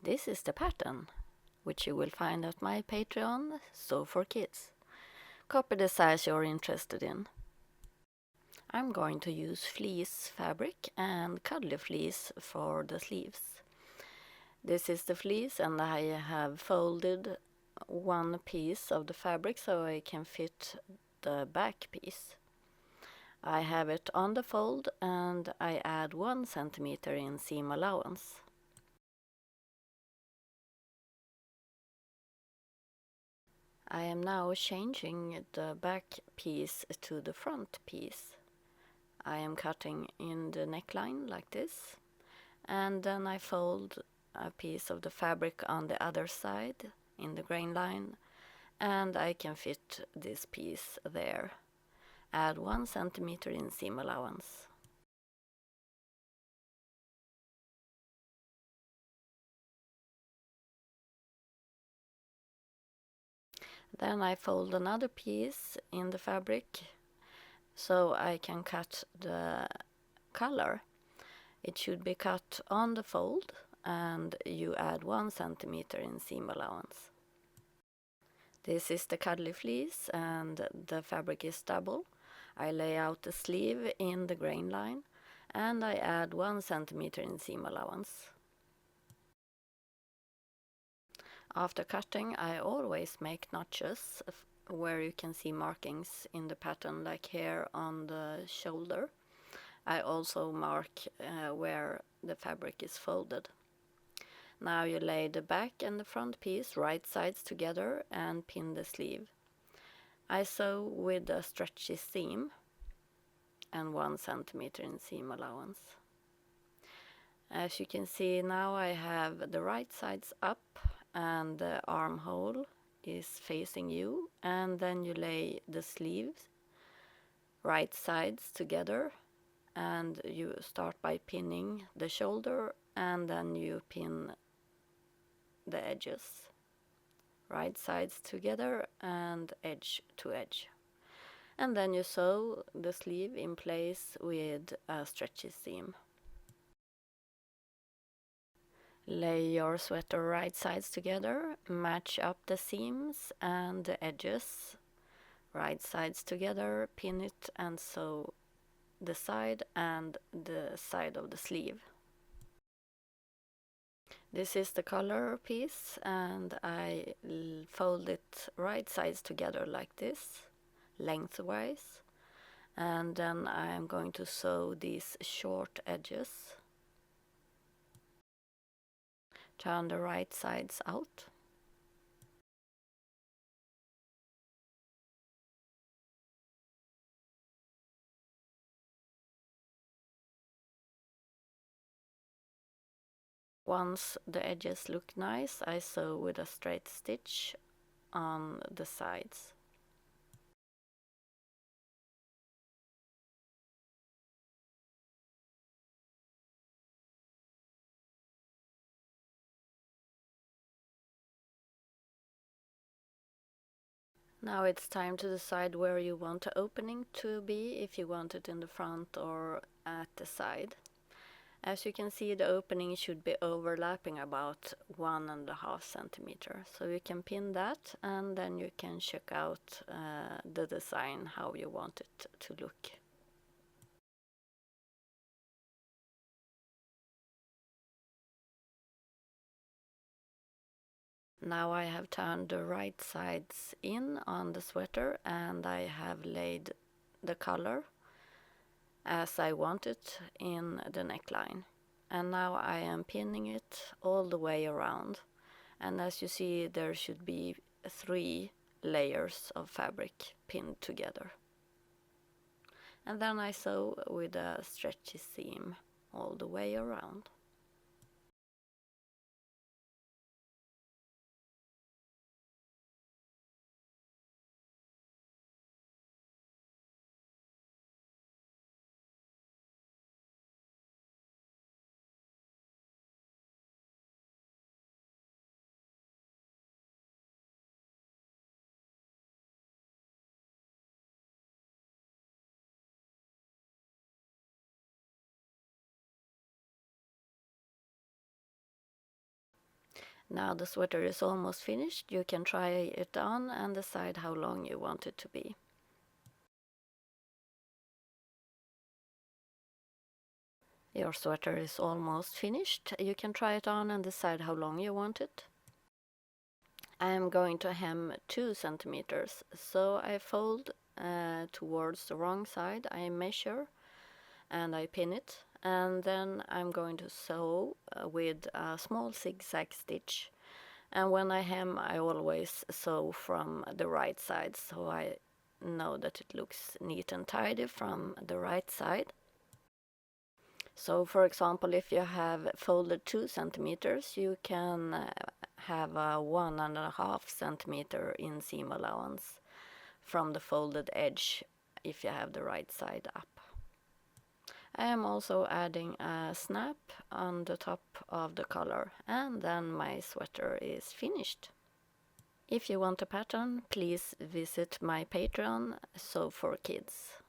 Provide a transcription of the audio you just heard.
This is the pattern, which you will find at my Patreon, Sew for Kids. Copy the size you're interested in. I'm going to use fleece fabric and cuddly fleece for the sleeves. This is the fleece, and I have folded one piece of the fabric so I can fit the back piece. I have it on the fold and I add 1 centimeter in seam allowance. I am now changing the back piece to the front piece. I am cutting in the neckline like this, and then I fold a piece of the fabric on the other side in the grain line, and I can fit this piece there. Add 1 centimeter in seam allowance. Then I fold another piece in the fabric so I can cut the color. It should be cut on the fold, and you add 1 centimeter in seam allowance. This is the cuddly fleece and the fabric is double. I lay out the sleeve in the grain line and I add 1 centimeter in seam allowance. After cutting, I always make notches where you can see markings in the pattern, like here on the shoulder. I also mark where the fabric is folded. Now you lay the back and the front piece right sides together and pin the sleeve. I sew with a stretchy seam and 1 centimeter in seam allowance. As you can see now, I have the right sides up and the armhole is facing you, and then you lay the sleeves right sides together and you start by pinning the shoulder, and then you pin the edges right sides together and edge to edge, and then you sew the sleeve in place with a stretchy seam. Lay your sweater right sides together, match up the seams and the edges right sides together, pin it and sew the side and the side of the sleeve. This is the collar piece, and I fold it right sides together like this, lengthwise, and then I am going to sew these short edges. Turn the right sides out. Once the edges look nice, I sew with a straight stitch on the sides. Now it's time to decide where you want the opening to be, if you want it in the front or at the side. As you can see, the opening should be overlapping about 1.5 centimeter. So you can pin that, and then you can check out the design, how you want it to look. Now I have turned the right sides in on the sweater, and I have laid the color as I want it in the neckline. And now I am pinning it all the way around. And as you see, there should be 3 layers of fabric pinned together. And then I sew with a stretchy seam all the way around. Now the sweater is almost finished. You can try it on and decide how long you want it to be. Your sweater is almost finished. You can try it on and decide how long you want it. I am going to hem 2 centimeters, so I fold towards the wrong side. I measure and I pin it, and then I'm going to sew with a small zigzag stitch. And when I hem, I always sew from the right side, so I know that it looks neat and tidy from the right side. So for example, if you have folded 2 centimeters, you can have a 1.5 centimeter inseam allowance from the folded edge if you have the right side up. I am also adding a snap on the top of the collar, and then my sweater is finished. If you want a pattern, please visit my Patreon, Sew for Kids.